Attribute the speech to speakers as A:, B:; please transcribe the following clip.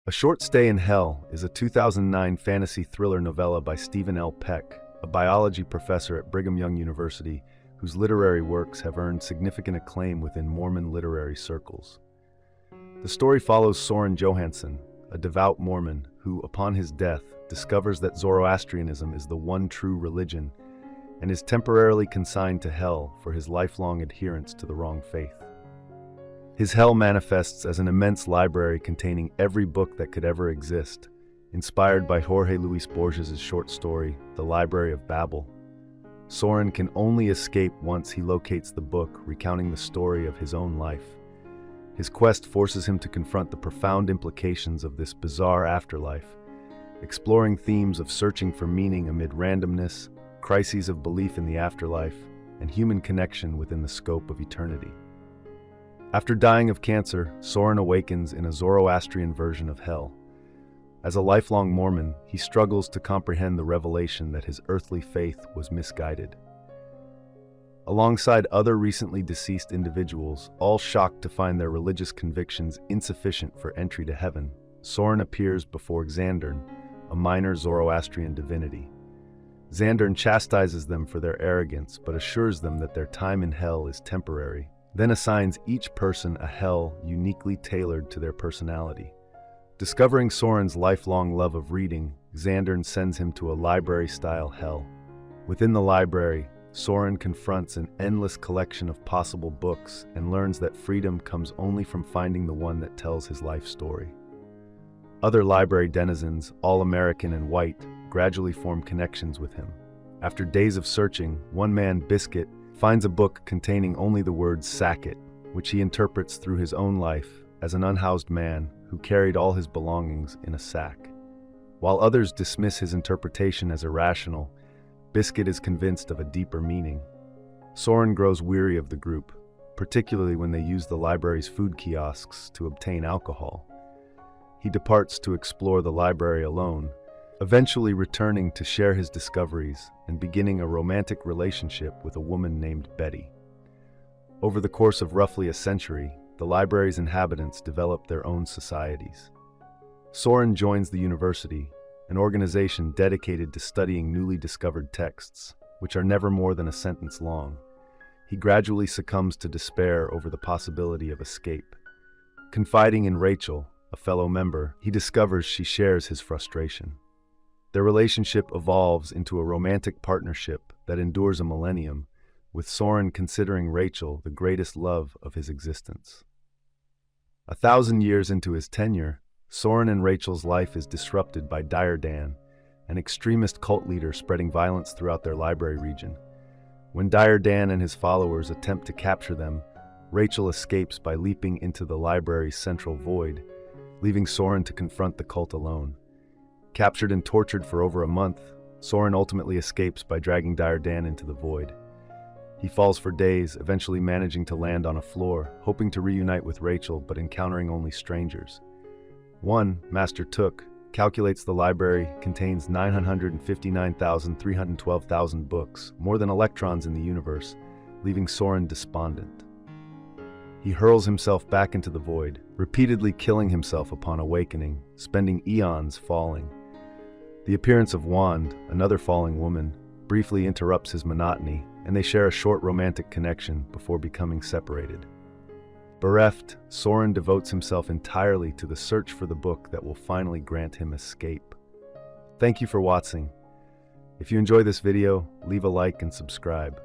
A: A Short Stay in Hell is a 2009 fantasy thriller novella by Stephen L. Peck, a biology professor at Brigham Young University whose literary works have earned significant acclaim within Mormon literary circles. The story follows Soren Johansson, a devout Mormon who, upon his death, discovers that Zoroastrianism is the one true religion and is temporarily consigned to hell for his lifelong adherence to the wrong faith. His hell manifests as an immense library containing every book that could ever exist, inspired by Jorge Luis Borges' short story, The Library of Babel. Soren can only escape once he locates the book recounting the story of his own life. His quest forces him to confront the profound implications of this bizarre afterlife, exploring themes of searching for meaning amid randomness, crises of belief in the afterlife, and human connection within the scope of eternity. After dying of cancer, Soren awakens in a Zoroastrian version of hell. As a lifelong Mormon, he struggles to comprehend the revelation that his earthly faith was misguided. Alongside other recently deceased individuals, all shocked to find their religious convictions insufficient for entry to heaven, Soren appears before Xandern, a minor Zoroastrian divinity. Xandern chastises them for their arrogance but assures them that their time in hell is temporary, then assigns each person a hell uniquely tailored to their personality. Discovering Soren's lifelong love of reading, Xandern sends him to a library-style hell. Within the library, Soren confronts an endless collection of possible books and learns that freedom comes only from finding the one that tells his life story. Other library denizens, all American and white, gradually form connections with him. After days of searching, one man, Biscuit, finds a book containing only the words "sack it," which he interprets through his own life as an unhoused man who carried all his belongings in a sack. While others dismiss his interpretation as irrational, Biscuit is convinced of a deeper meaning. Soren grows weary of the group, particularly when they use the library's food kiosks to obtain alcohol. He departs to explore the library alone, eventually returning to share his discoveries and beginning a romantic relationship with a woman named Betty. Over the course of roughly a century, the library's inhabitants develop their own societies. Soren joins the university, an organization dedicated to studying newly discovered texts, which are never more than a sentence long. He gradually succumbs to despair over the possibility of escape. Confiding in Rachel, a fellow member, he discovers she shares his frustration. Their relationship evolves into a romantic partnership that endures a millennium, with Soren considering Rachel the greatest love of his existence. 1,000 years into his tenure, Soren and Rachel's life is disrupted by Dire Dan, an extremist cult leader spreading violence throughout their library region. When Dire Dan and his followers attempt to capture them, Rachel escapes by leaping into the library's central void, leaving Soren to confront the cult alone. Captured and tortured for over a month, Soren ultimately escapes by dragging Dire Dan into the void. He falls for days, eventually managing to land on a floor, hoping to reunite with Rachel but encountering only strangers. One, Master Took, calculates the library contains 959,312,000 books, more than electrons in the universe, leaving Soren despondent. He hurls himself back into the void, repeatedly killing himself upon awakening, spending eons falling. The appearance of Wand, another falling woman, briefly interrupts his monotony, and they share a short romantic connection before becoming separated. Bereft, Soren devotes himself entirely to the search for the book that will finally grant him escape. Thank you for watching. If you enjoy this video, leave a like and subscribe.